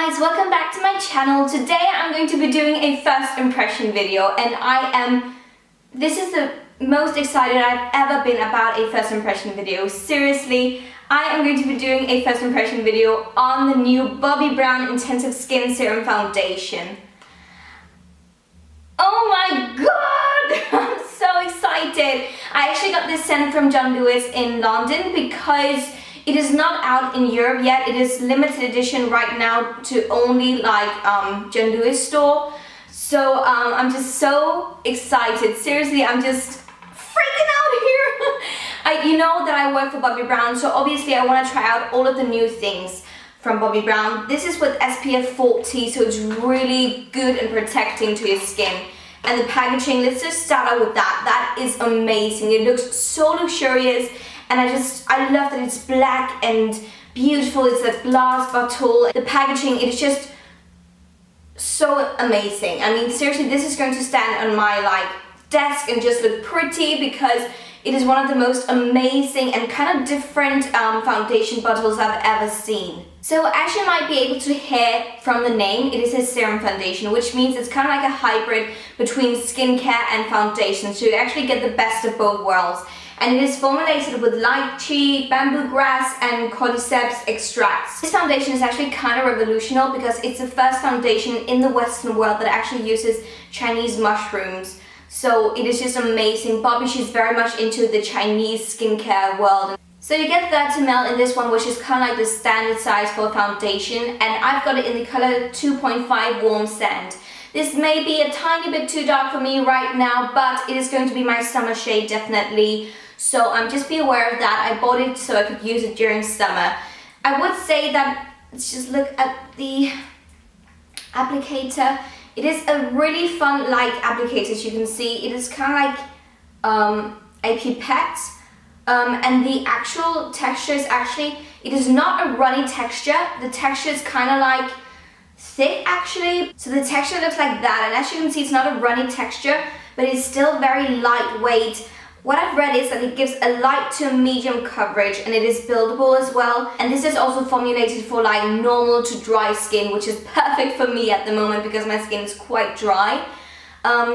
guys, welcome back to my channel. Today I'm going to be doing a first impression video and this is the most excited I've ever been about a first impression video. Seriously, I am going to be doing a first impression video on the new Bobbi Brown Intensive Skin Serum Foundation. Oh my god! I'm so excited! I actually got this sent from John Lewis in London because it is not out in Europe yet. It is limited edition right now to only John Lewis store. So I'm just so excited. Seriously, I'm just freaking out here. You know that I work for Bobbi Brown, so obviously I want to try out all of the new things from Bobbi Brown. This is with SPF 40, so it's really good and protecting to your skin. And the packaging, let's just start out with that. That is amazing. It looks so luxurious. And I love that it's black and beautiful. It's a glass bottle. The packaging, it is just so amazing. I mean, seriously, this is going to stand on my desk and just look pretty because it is one of the most amazing and kind of different foundation bottles I've ever seen. So as you might be able to hear from the name, it is a serum foundation, which means it's kind of like a hybrid between skincare and foundation. So you actually get the best of both worlds. And it is formulated with lychee, bamboo grass and cordyceps extracts. This foundation is actually kind of revolutionary because it's the first foundation in the Western world that actually uses Chinese mushrooms. So it is just amazing. Bobbi, she's very much into the Chinese skincare world. So you get 30 ml in this one, which is kind of like the standard size for a foundation. And I've got it in the color 2.5 Warm Sand. This may be a tiny bit too dark for me right now, but it is going to be my summer shade definitely. So just be aware of that. I bought it so I could use it during summer. I would say that, let's just look at the applicator. It is a really fun light applicator, as you can see. It is kind of like a pipette. And the actual texture is actually, it is not a runny texture. The texture is kind of like thick actually. So the texture looks like that. And as you can see, it's not a runny texture, but it's still very lightweight. What I've read is that it gives a light to medium coverage and it is buildable as well. And this is also formulated for normal to dry skin, which is perfect for me at the moment because my skin is quite dry.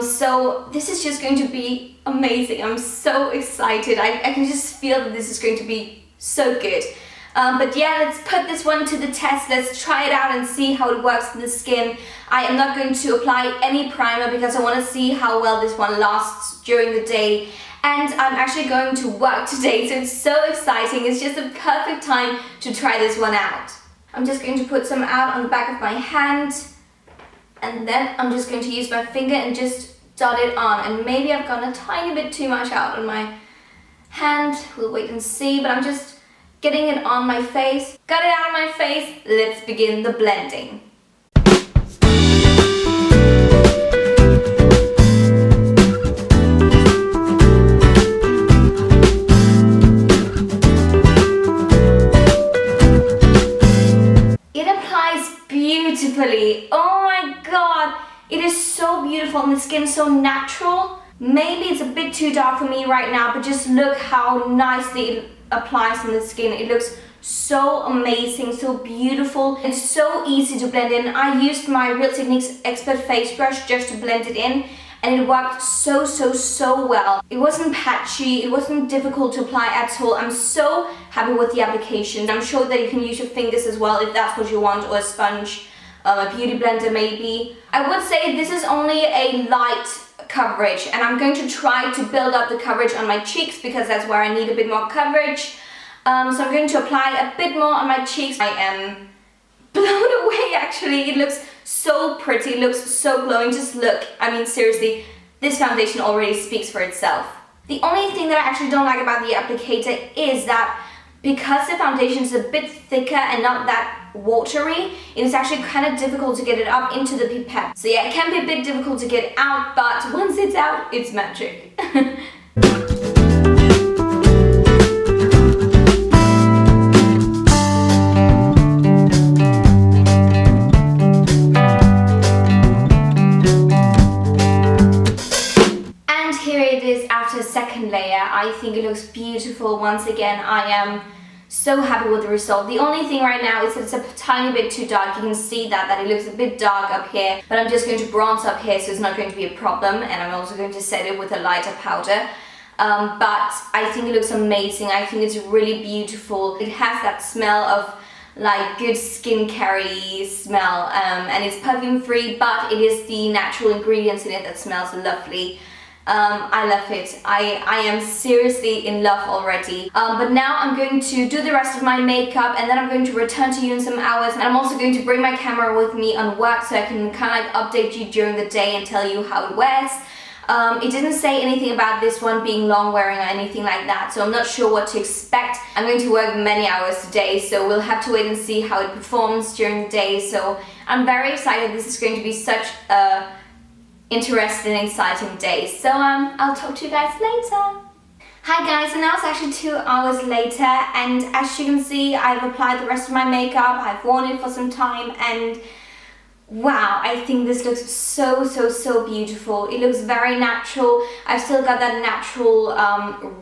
So this is just going to be amazing. I'm so excited. I can just feel that this is going to be so good. But yeah, let's put this one to the test. Let's try it out and see how it works in the skin. I am not going to apply any primer because I want to see how well this one lasts during the day. And I'm actually going to work today, so it's so exciting. It's just a perfect time to try this one out. I'm just going to put some out on the back of my hand. And then I'm just going to use my finger and just dot it on. And maybe I've gone a tiny bit too much out on my hand. We'll wait and see, but I'm just getting it on my face. Got it out on my face. Let's begin the blending. Beautifully. Oh my god, it is so beautiful and the skin is so natural. Maybe it's a bit too dark for me right now, but just look how nicely it applies on the skin. It looks so amazing, so beautiful. It's so easy to blend in. I used my Real Techniques Expert face brush just to blend it in and it worked so well. It wasn't patchy, it wasn't difficult to apply at all. I'm so happy with the application. I'm sure that you can use your fingers as well if that's what you want, or a sponge, a beauty blender maybe. I would say this is only a light coverage and I'm going to try to build up the coverage on my cheeks because that's where I need a bit more coverage. So I'm going to apply a bit more on my cheeks. I am blown away actually. It looks so pretty, it looks so glowing. Just look, I mean seriously, this foundation already speaks for itself. The only thing that I actually don't like about the applicator is that because the foundation is a bit thicker and not that watery, it is actually kind of difficult to get it up into the pipette. So yeah, it can be a bit difficult to get it out, but once it's out, it's magic. Second layer, I think it looks beautiful. Once again, I am So happy with the result. The only thing right now is that it's a tiny bit too dark. You can see that it looks a bit dark up here, but I'm just going to bronze up here, so it's not going to be a problem. And I'm also going to set it with a lighter powder. But I think it looks amazing. I think it's really beautiful. It has that smell of like good skincare smell, and it's perfume free, but it is the natural ingredients in it that smells lovely. I love it. I am seriously in love already. But now I'm going to do the rest of my makeup, and then I'm going to return to you in some hours, and I'm also going to bring my camera with me on work so I can kind of like update you during the day and tell you how it wears. It didn't say anything about this one being long wearing or anything like that, so I'm not sure what to expect. I'm going to work many hours today, so we'll have to wait and see how it performs during the day. So I'm very excited. This is going to be such a interesting and exciting day. So I'll talk to you guys later. Hi guys, and now it's actually 2 hours later, and as you can see, I've applied the rest of my makeup. I've worn it for some time, and wow, I think this looks so beautiful. It looks very natural. I've still got that natural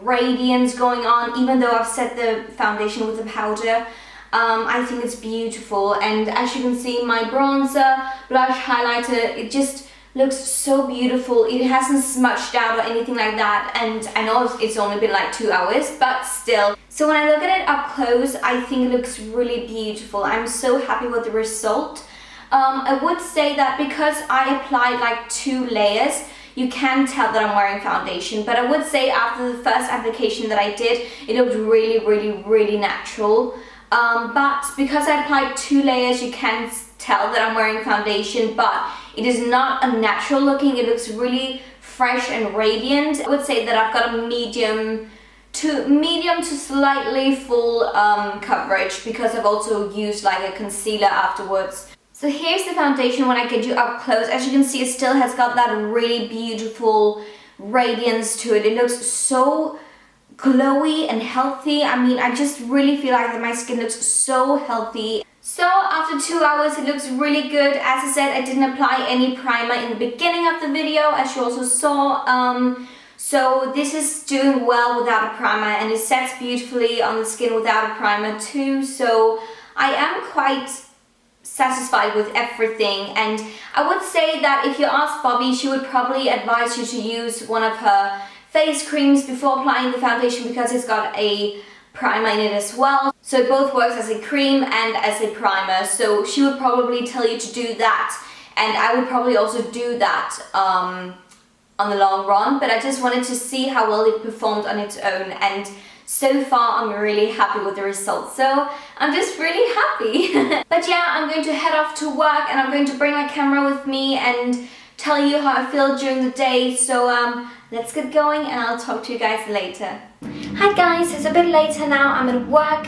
radiance going on, even though I've set the foundation with the powder. I think it's beautiful, and as you can see, my bronzer, blush, highlighter, it just looks so beautiful. It hasn't smudged out or anything like that, and I know it's only been like 2 hours, but still. So when I look at it up close, I think it looks really beautiful. I'm so happy with the result. I would say that because I applied like 2 layers, you can tell that I'm wearing foundation, but I would say after the first application that I did, it looked really natural. But because I applied 2 layers, you can tell that I'm wearing foundation, but it is not a natural looking. It looks really fresh and radiant. I would say that I've got a medium to slightly full coverage, because I've also used like a concealer afterwards. So here's the foundation when I get you up close. As you can see, it still has got that really beautiful radiance to it. It looks so glowy and healthy. I mean, I just really feel like that my skin looks so healthy. So after 2 hours, it looks really good. As I said, I didn't apply any primer in the beginning of the video, as you also saw. So this is doing well without a primer, and it sets beautifully on the skin without a primer too. So I am quite satisfied with everything, and I would say that if you ask Bobbi, she would probably advise you to use one of her face creams before applying the foundation, because it's got a primer in it as well. So it both works as a cream and as a primer, so she would probably tell you to do that, and I would probably also do that on the long run, but I just wanted to see how well it performed on its own, and so far I'm really happy with the results, so I'm just really happy. But yeah, I'm going to head off to work, and I'm going to bring my camera with me and tell you how I feel during the day. So let's get going, and I'll talk to you guys later. Hi guys, it's a bit later now. I'm at work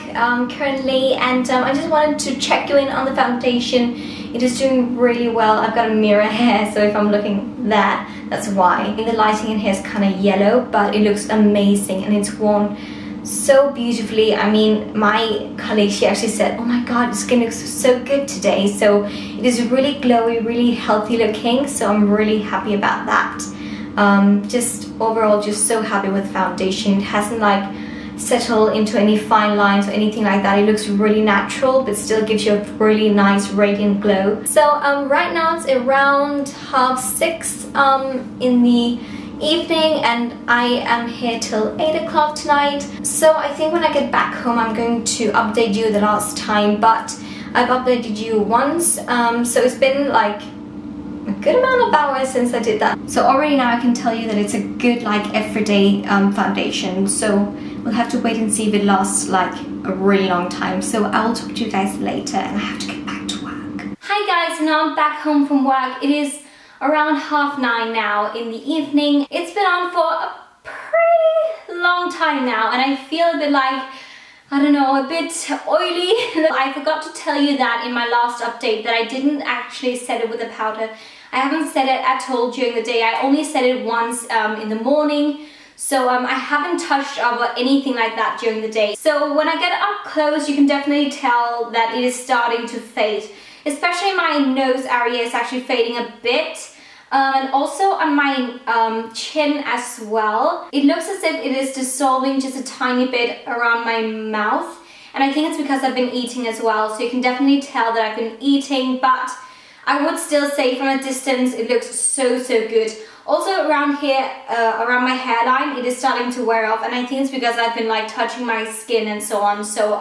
currently, and I just wanted to check you in on the foundation. It is doing really well. I've got a mirror here, so if I'm looking there, that's why. The lighting in here is kind of yellow, but it looks amazing, and it's worn so beautifully. I mean, my colleague, she actually said, oh my god, your skin looks so good today. So it is really glowy, really healthy looking, so I'm really happy about that. Just overall, just so happy with foundation. It hasn't like settled into any fine lines or anything like that. It looks really natural, but still gives you a really nice radiant glow. So right now it's around 6:30 in the evening, and I am here till 8 o'clock tonight. So I think when I get back home, I'm going to update you the last time, but I've updated you once. So it's been like a good amount of hours since I did that. So already now I can tell you that it's a good like everyday foundation. So we'll have to wait and see if it lasts like a really long time. So I will talk to you guys later, and I have to get back to work. Hi guys, now I'm back home from work. It is around 9:30 now in the evening. It's been on for a pretty long time now, and I feel a bit like, I don't know, a bit oily. I forgot to tell you that in my last update, that I didn't actually set it with a powder. I haven't set it at all during the day. I only set it once in the morning. So I haven't touched up or anything like that during the day. So when I get up close, you can definitely tell that it is starting to fade. Especially my nose area is actually fading a bit. And also on my chin as well. It looks as if it is dissolving just a tiny bit around my mouth. and I think it's because I've been eating as well, so you can definitely tell that I've been eating, but I would still say from a distance it looks so good. Also around here, around my hairline, it is starting to wear off, and I think it's because I've been like touching my skin and so on. So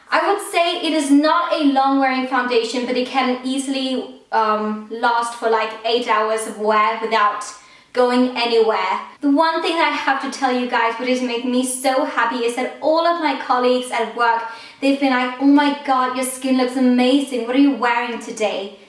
I would say it is not a long wearing foundation, but it can easily last for like 8 hours of wear without going anywhere. The one thing that I have to tell you guys, what is making me so happy, is that all of my colleagues at work, they've been like, oh my god, your skin looks amazing, what are you wearing today?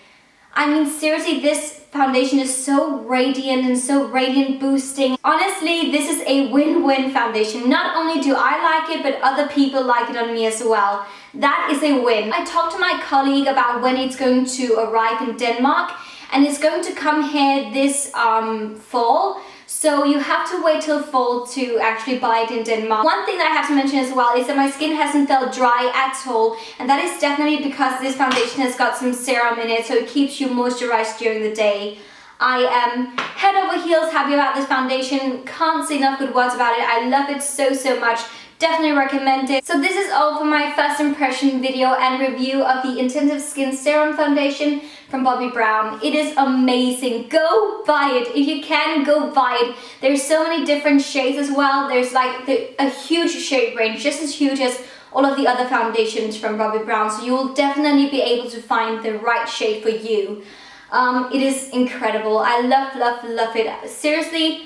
I mean, seriously, this foundation is so radiant and so radiant boosting. Honestly, this is a win-win foundation. Not only do I like it, but other people like it on me as well. That is a win. I talked to my colleague about when it's going to arrive in Denmark, and it's going to come here this fall. So you have to wait till fall to actually buy it in Denmark. One thing that I have to mention as well is that my skin hasn't felt dry at all, and that is definitely because this foundation has got some serum in it, so it keeps you moisturized during the day. I am head over heels happy about this foundation. Can't say enough good words about it. I love it so much. Definitely recommend it. So this is all for my first impression video and review of the Intensive Skin Serum Foundation from Bobbi Brown. It is amazing. Go buy it. If you can, go buy it. There's so many different shades as well. There's like a huge shade range, just as huge as all of the other foundations from Bobbi Brown. So you will definitely be able to find the right shade for you. It is incredible. I love it. Seriously,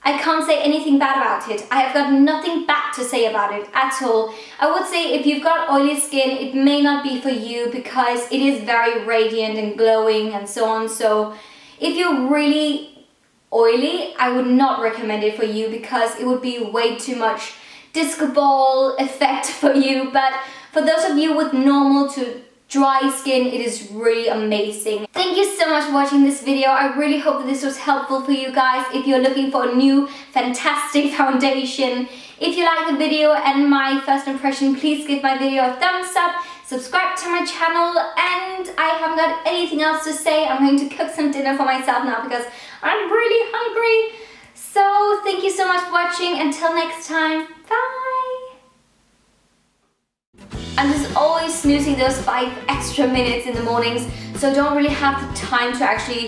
I can't say anything bad about it. I have got nothing bad to say about it at all. I would say if you've got oily skin, it may not be for you because it is very radiant and glowing and so on. So if you're really oily, I would not recommend it for you because it would be way too much disco ball effect for you. But for those of you with normal to dry skin, it is really amazing. Thank you so much for watching this video. I really hope that this was helpful for you guys if you're looking for a new fantastic foundation. If you like the video and my first impression, please give my video a thumbs up, subscribe to my channel, and I haven't got anything else to say. I'm going to cook some dinner for myself now because I'm really hungry. So thank you so much for watching. Until next time, bye! I'm just always snoozing those 5 extra minutes in the mornings, so don't really have the time to actually